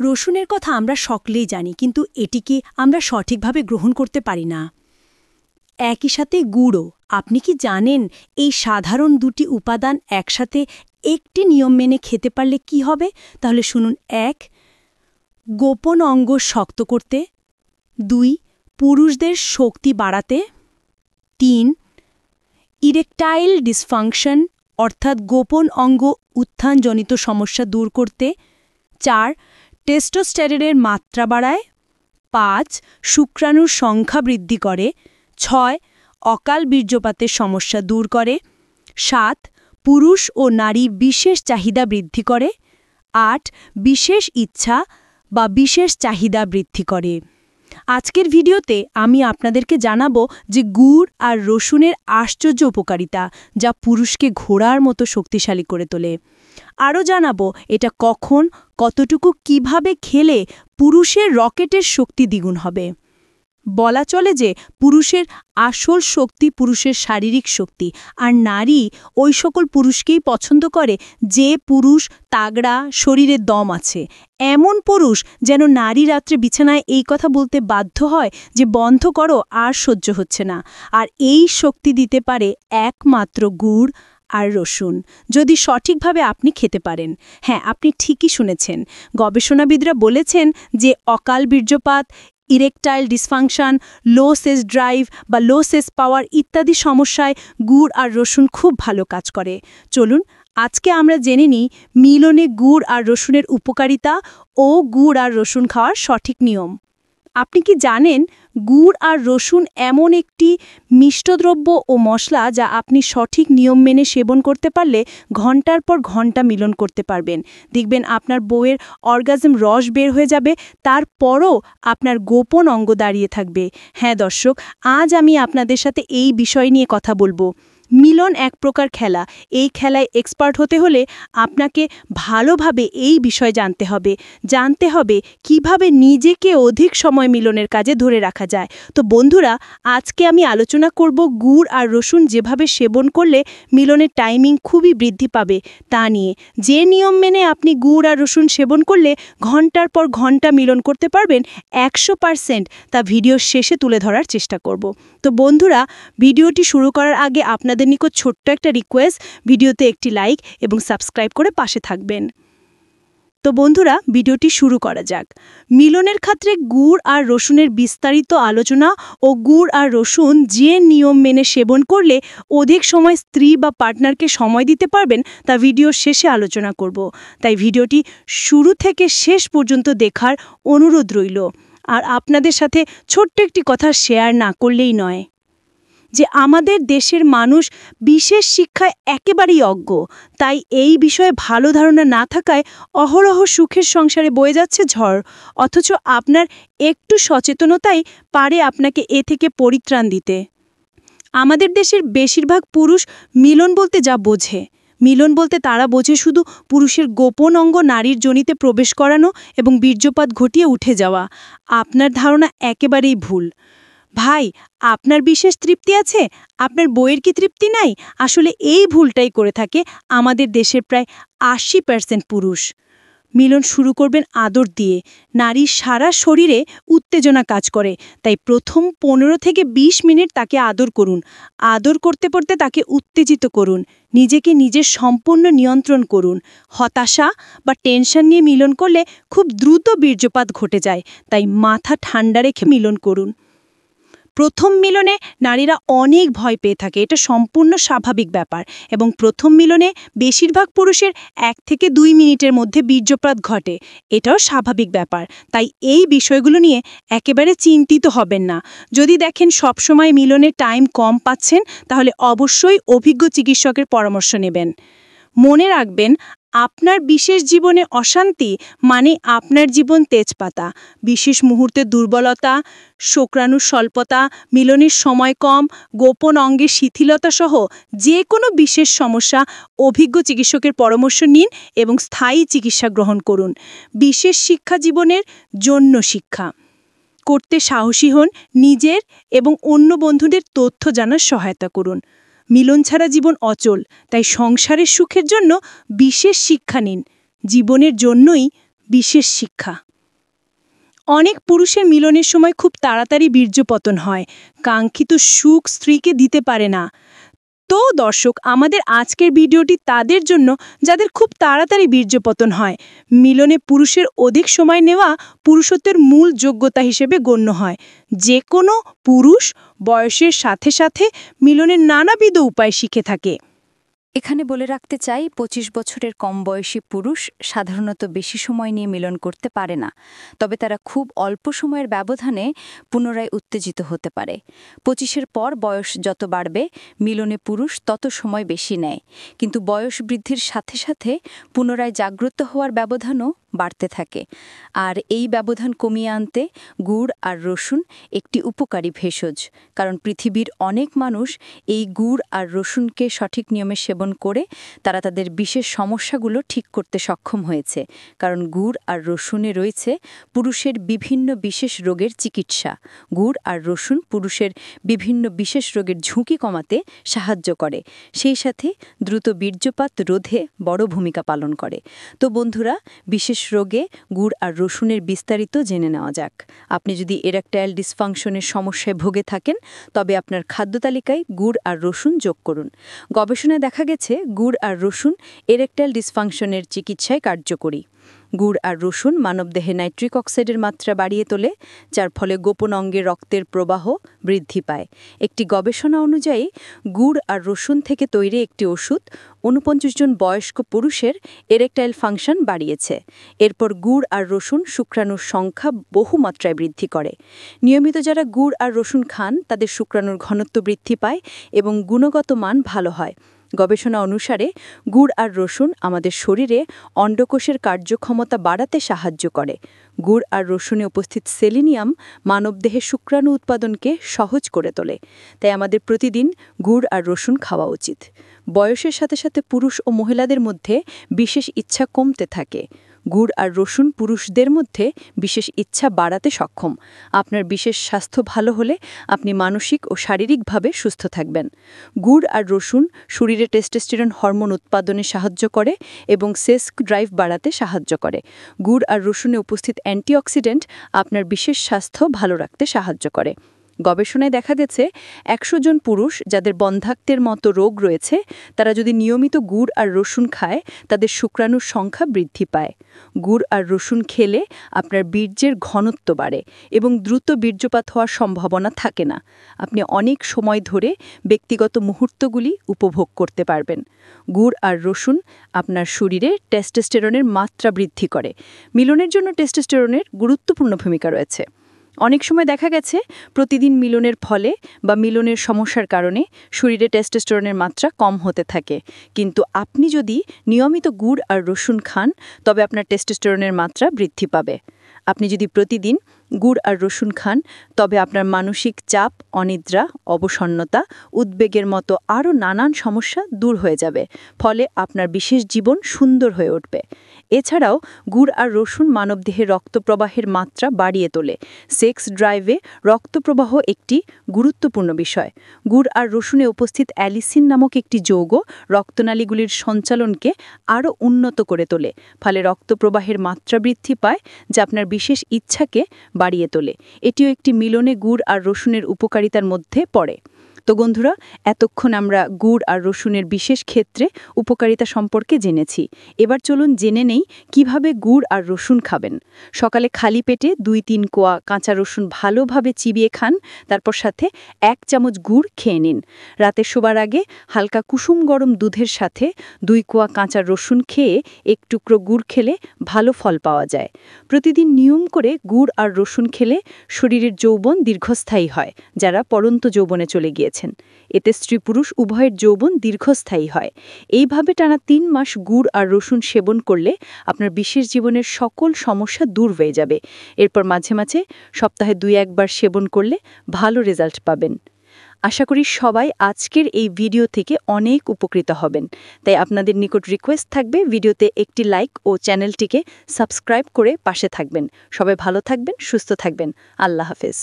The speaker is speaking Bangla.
রসুনের কথা আমরা সকলেই জানি, কিন্তু এটিকে আমরা সঠিকভাবে গ্রহণ করতে পারি না। একই সাথে গুড়ও। আপনি কি জানেন এই সাধারণ দুটি উপাদান একসাথে একটি নিয়ম মেনে খেতে পারলে কি হবে? তাহলে শুনুন। ১. গোপন অঙ্গ শক্ত করতে। ২. পুরুষদের শক্তি বাড়াতে। ৩. ইরেকটাইল ডিসফাংশন অর্থাৎ গোপন অঙ্গ উত্থানজনিত সমস্যা দূর করতে। ৪. টেস্টোস্টেরনের মাত্রা বাড়ায়। ৫. শুক্রাণুর সংখ্যা বৃদ্ধি করে। ৬. অকাল বীর্যপাতের সমস্যা দূর করে। ৭. পুরুষ ও নারী বিশেষ চাহিদা বৃদ্ধি করে। ৮. বিশেষ ইচ্ছা বা বিশেষ চাহিদা বৃদ্ধি করে। আজকের ভিডিওতে আমি আপনাদেরকে জানাবো যে গুড় আর রসুনের আশ্চর্য উপকারিতা, যা পুরুষকে ঘোড়ার মতো শক্তিশালী করে তোলে। আরও জানাবো এটা কখন, কতটুকু, কিভাবে খেলে পুরুষের রকেটের শক্তি দ্বিগুণ হবে। বলা চলে যে পুরুষের আসল শক্তি পুরুষের শারীরিক শক্তি, আর নারী ওই সকল পুরুষকেই পছন্দ করে যে পুরুষ তাগড়া, শরীরে দম আছে। এমন পুরুষ যেন নারী রাত্রে বিছানায় এই কথা বলতে বাধ্য হয় যে বন্ধ করো, আর সহ্য হচ্ছে না। আর এই শক্তি দিতে পারে একমাত্র গুড় আর রসুন, যদি সঠিকভাবে আপনি খেতে পারেন। হ্যাঁ, আপনি ঠিকই শুনেছেন। গবেষণাবিদরা বলেছেন যে অকাল বীর্যপাত, ইরেকটাইল ডিসফাংশন, লো সেক্স ড্রাইভ বা লো সেক্স পাওয়ার ইত্যাদি সমস্যায় গুড় আর রসুন খুব ভালো কাজ করে। চলুন আজকে আমরা জেনে নিই মিলনে গুড় আর রসুনের উপকারিতা ও গুড় আর রসুন খাওয়ার সঠিক নিয়ম। আপনি কি জানেন গুড় আর রসুন এমন একটি মিষ্টদ্রব্য ও মশলা যা আপনি সঠিক নিয়ম মেনে সেবন করতে পারলে ঘন্টার পর ঘন্টা মিলন করতে পারবেন। দেখবেন আপনার বউয়ের অর্গাজম রস বের হয়ে যাবে, তারপরও আপনার গোপন অঙ্গ দাঁড়িয়ে থাকবে। হ্যাঁ দর্শক, আজ আমি আপনাদের সাথে এই বিষয় নিয়ে কথা বলবো। মিলন এক প্রকার খেলা। এই খেলায় এক্সপার্ট হতে হলে আপনাকে ভালোভাবে এই বিষয় জানতে হবে কিভাবে নিজেকে অধিক সময় মিলনের কাজে ধরে রাখা যায়। তো বন্ধুরা, আজকে আমি আলোচনা করব গুড় আর রসুন যেভাবে সেবন করলে মিলনের টাইমিং খুবই বৃদ্ধি পাবে তা নিয়ে। যে নিয়ম মেনে আপনি গুড় আর রসুন সেবন করলে ঘন্টার পর ঘন্টা মিলন করতে পারবেন 100%, তা ভিডিওর শেষে তুলে ধরার চেষ্টা করব। তো বন্ধুরা, ভিডিওটি শুরু করার আগে আপনাদের নিকট ছোট্ট একটা রিকোয়েস্ট, ভিডিওতে একটি লাইক এবং সাবস্ক্রাইব করে পাশে থাকবেন। তো বন্ধুরা, ভিডিওটি শুরু করা যাক। মিলনের ক্ষেত্রে গুড় আর রসুনের বিস্তারিত আলোচনা ও গুড় আর রসুন যে নিয়ম মেনে সেবন করলে অধিক সময় স্ত্রী বা পার্টনারকে সময় দিতে পারবেন তা ভিডিওর শেষে আলোচনা করব। তাই ভিডিওটি শুরু থেকে শেষ পর্যন্ত দেখার অনুরোধ রইল। আর আপনাদের সাথে ছোট্ট একটি কথা শেয়ার না করলেই নয় যে আমাদের দেশের মানুষ বিশেষ শিক্ষায় একেবারেই অজ্ঞ। তাই এই বিষয়ে ভালো ধারণা না থাকায় অহরহ সুখের সংসারে বয়ে যাচ্ছে ঝড়। অথচ আপনার একটু সচেতনতাই পারে আপনাকে এ থেকে পরিত্রাণ দিতে। আমাদের দেশের বেশিরভাগ পুরুষ মিলন বলতে যা বোঝে, মিলন বলতে তারা বোঝে শুধু পুরুষের গোপন অঙ্গ নারীর যোনিতে প্রবেশ করানো এবং বীর্যপাত ঘটিয়ে উঠে যাওয়া। আপনার ধারণা একেবারেই ভুল। ভাই, আপনার বিশেষ তৃপ্তি আছে, আপনার বইয়ের কি তৃপ্তি নাই? আসলে এই ভুলটাই করে থাকে আমাদের দেশের প্রায় 80% পুরুষ। মিলন শুরু করবেন আদর দিয়ে। নারীর সারা শরীরে উত্তেজনা কাজ করে, তাই প্রথম 15 থেকে 20 মিনিট তাকে আদর করুন। আদর করতে করতে তাকে উত্তেজিত করুন, নিজেকে নিজের সম্পূর্ণ নিয়ন্ত্রণ করুন। হতাশা বা টেনশন নিয়ে মিলন করলে খুব দ্রুত বীর্যপাত ঘটে যায়, তাই মাথা ঠান্ডা রেখে মিলন করুন। প্রথম মিলনে নারীরা অনেক ভয় পেয়ে থাকে, এটা সম্পূর্ণ স্বাভাবিক ব্যাপার, এবং প্রথম মিলনে বেশিরভাগ পুরুষের 1 থেকে 2 মিনিটের মধ্যে বীর্যপাত ঘটে, এটাও স্বাভাবিক ব্যাপার। তাই এই বিষয়গুলো নিয়ে একেবারে চিন্তিত হবেন না। যদি দেখেন সবসময় মিলনের টাইম কম পাচ্ছেন, তাহলে অবশ্যই অভিজ্ঞ চিকিৎসকের পরামর্শ নেবেন। মনে রাখবেন, আপনার বিশেষ জীবনে অশান্তি মানে আপনার জীবন তেজপাতা। বিশেষ মুহূর্তে দুর্বলতা, শুক্রাণুর স্বল্পতা, মিলনের সময় কম, গোপন অঙ্গের শিথিলতা সহ যে কোনো বিশেষ সমস্যা অভিজ্ঞ চিকিৎসকের পরামর্শ নিন এবং স্থায়ী চিকিৎসা গ্রহণ করুন। বিশেষ শিক্ষা জীবনের জন্য শিক্ষা করতে সাহসী হন, নিজের এবং অন্য বন্ধুদের তথ্য জানার সহায়তা করুন। মিলন ছাড়া জীবন অচল, তাই সংসারের সুখের জন্য বিশেষ শিক্ষা নিন। জীবনের জন্যই বিশেষ শিক্ষা। অনেক পুরুষের মিলনের সময় খুব তাড়াতাড়ি বীর্যপতন হয়, কাঙ্ক্ষিত সুখ স্ত্রীকে দিতে পারে না। তো দর্শক, আমাদের আজকের ভিডিওটি তাদের জন্য যাদের খুব তাড়াতাড়ি বীর্যপতন হয়। মিলনে পুরুষের অধিক সময় নেওয়া পুরুষত্বের মূল যোগ্যতা হিসেবে গণ্য হয়। যে কোনো পুরুষ বয়সের সাথে সাথে মিলনের নানাবিধ উপায় শিখে থাকে। এখানে বলে রাখতে চাই, ২৫ বছরের কম বয়সী পুরুষ সাধারণত বেশি সময় নিয়ে মিলন করতে পারে না, তবে তারা খুব অল্প সময়ের ব্যবধানে পুনরায় উত্তেজিত হতে পারে। ২৫-এর পর বয়স যত বাড়বে, মিলনে পুরুষ তত সময় বেশি নেয়, কিন্তু বয়স বৃদ্ধির সাথে সাথে পুনরায় জাগ্রত হওয়ার ব্যবধানও বাড়তে থাকে। আর এই ব্যবধান কমিয়ে আনতে গুড় আর রসুন একটি উপকারী ভেষজ, কারণ পৃথিবীর অনেক মানুষ এই গুড় আর রসুনকে সঠিক নিয়মে সেবন করে তারা তাদের বিশেষ সমস্যাগুলো ঠিক করতে সক্ষম হয়েছে। কারণ গুড় আর রসুনে রয়েছে পুরুষের বিভিন্ন বিশেষ রোগের চিকিৎসা। গুড় আর রসুন পুরুষের বিভিন্ন বিশেষ রোগের ঝুঁকি কমাতে সাহায্য করে, সেই সাথে দ্রুত বীর্যপাত রোধে বড় ভূমিকা পালন করে। তো বন্ধুরা, বিশেষ রোগে গুড় আর রসুনের বিস্তারিত জেনে নেওয়া যাক। আপনি যদি এরেকটাইল ডিসফাংশনের সমস্যায় ভুগে থাকেন, তবে আপনার খাদ্য তালিকায় গুড় আর রসুন যোগ করুন। গবেষণায় দেখা গেছে গুড় আর রসুন এরেকটাইল ডিসফাংশনের চিকিৎসায় কার্যকরী। গুড় আর রসুন মানবদেহে নাইট্রিক অক্সাইডের মাত্রা বাড়িয়ে তোলে, যার ফলে গোপন অঙ্গে রক্তের প্রবাহ বৃদ্ধি পায়। একটি গবেষণা অনুযায়ী গুড় আর রসুন থেকে তৈরি একটি ওষুধ ৪৯ জন বয়স্ক পুরুষের এরেকটাইল ফাংশন বাড়িয়েছে। এরপর গুড় আর রসুন শুক্রাণুর সংখ্যা বহুমাত্রায় বৃদ্ধি করে। নিয়মিত যারা গুড় আর রসুন খান, তাদের শুক্রাণুর ঘনত্ব বৃদ্ধি পায় এবং গুণগত মান ভালো হয়। গবেষণা অনুসারে গুড় আর রসুন আমাদের শরীরে অন্ডকোষের কার্যক্ষমতা বাড়াতে সাহায্য করে। গুড় আর রসুনে উপস্থিত সেলিনিয়াম মানবদেহে শুক্রাণু উৎপাদনকে সহজ করে তোলে। তাই আমাদের প্রতিদিন গুড় আর রসুন খাওয়া উচিত। বয়সের সাথে সাথে পুরুষ ও মহিলাদের মধ্যে বিশেষ ইচ্ছা কমতে থাকে। গুড় আর রসুন পুরুষদের মধ্যে বিশেষ ইচ্ছা বাড়াতে সক্ষম। আপনার বিশেষ স্বাস্থ্য ভালো হলে আপনি মানসিক ও শারীরিকভাবে সুস্থ থাকবেন। গুড় আর রসুন শরীরে টেস্টোস্টেরন হরমোন উৎপাদনে সাহায্য করে এবং সেক্স ড্রাইভ বাড়াতে সাহায্য করে। গুড় আর রসুনে উপস্থিত অ্যান্টিঅক্সিডেন্ট আপনার বিশেষ স্বাস্থ্য ভালো রাখতে সাহায্য করে। গবেষণায় দেখা গেছে ১০০ জন পুরুষ যাদের বন্ধ্যাত্বের মতো রোগ রয়েছে, তারা যদি নিয়মিত গুড় আর রসুন খায়, তাদের শুক্রাণুর সংখ্যা বৃদ্ধি পায়। গুড় আর রসুন খেলে আপনার বীর্যের ঘনত্ব বাড়ে এবং দ্রুত বীর্যপাত হওয়ার সম্ভাবনা থাকে না। আপনি অনেক সময় ধরে ব্যক্তিগত মুহূর্তগুলি উপভোগ করতে পারবেন। গুড় আর রসুন আপনার শরীরে টেস্টোস্টেরনের মাত্রা বৃদ্ধি করে। মিলনের জন্য টেস্টোস্টেরনের গুরুত্বপূর্ণ ভূমিকা রয়েছে। অনেক সময় দেখা গেছে প্রতিদিন মিলনের ফলে বা মিলনের সমস্যার কারণে শরীরে টেস্টোস্টেরনের মাত্রা কম হতে থাকে, কিন্তু আপনি যদি নিয়মিত গুড় আর রসুন খান, তবে আপনার টেস্টোস্টেরনের মাত্রা বৃদ্ধি পাবে। আপনি যদি প্রতিদিন গুড় আর রসুন খান, তবে আপনার মানসিক চাপ, অনিদ্রা, অবসন্নতা, উদ্বেগের মতো আরও নানান সমস্যা দূর হয়ে যাবে, ফলে আপনার বিশেষ জীবন সুন্দর হয়ে উঠবে। এছাড়াও গুড় আর রসুন মানবদেহে রক্তপ্রবাহের মাত্রা বাড়িয়ে তোলে। সেক্স ড্রাইভে রক্তপ্রবাহ একটি গুরুত্বপূর্ণ বিষয়। গুড় আর রসুনে উপস্থিত অ্যালিসিন নামক একটি যৌগ রক্তনালীগুলির সঞ্চালনকে আরও উন্নত করে তোলে, ফলে রক্তপ্রবাহের মাত্রা বৃদ্ধি পায়, যা আপনার বিশেষ ইচ্ছাকে বাড়িয়ে তোলে। এটিও একটি মিলনে গুড় আর রসুনের উপকারিতার মধ্যে পড়ে। তো বন্ধুরা, এতক্ষণ আমরা গুড় আর রসুনের বিশেষ ক্ষেত্রে উপকারিতা সম্পর্কে জেনেছি। এবার চলুন জেনে নেই কিভাবে গুড় আর রসুন খাবেন। সকালে খালি পেটে ২-৩ কোয়া কাঁচা রসুন ভালোভাবে চিবিয়ে খান, তারপর সাথে ১ চামচ গুড় খেয়ে নিন। রাতে শোবার আগে হালকা কুসুম গরম দুধের সাথে ২ কোয়া কাঁচা রসুন খেয়ে ১ টুকরো গুড় খেলে ভালো ফল পাওয়া যায়। প্রতিদিন নিয়ম করে গুড় আর রসুন খেলে শরীরের যৌবন দীর্ঘস্থায়ী হয়, যারা পরন্ত যৌবনে চলে গিয়েছে। এতে স্ত্রী পুরুষ উভয়ের যৌবন দীর্ঘস্থায়ী হয়। এইভাবে টানা ৩ মাস গুড় আর রসুন সেবন করলে আপনার বিশেষ জীবনের সকল সমস্যা দূর হয়ে যাবে। এরপর মাঝে মাঝে সপ্তাহে ২-১ বার সেবন করলে ভালো রেজাল্ট পাবেন। আশা করি সবাই আজকের এই ভিডিও থেকে অনেক উপকৃত হবেন। তাই আপনাদের নিকট রিকোয়েস্ট থাকবে ভিডিওতে একটি লাইক ও চ্যানেলটিকে সাবস্ক্রাইব করে পাশে থাকবেন। সবাই ভালো থাকবেন, সুস্থ থাকবেন। আল্লাহ হাফেজ।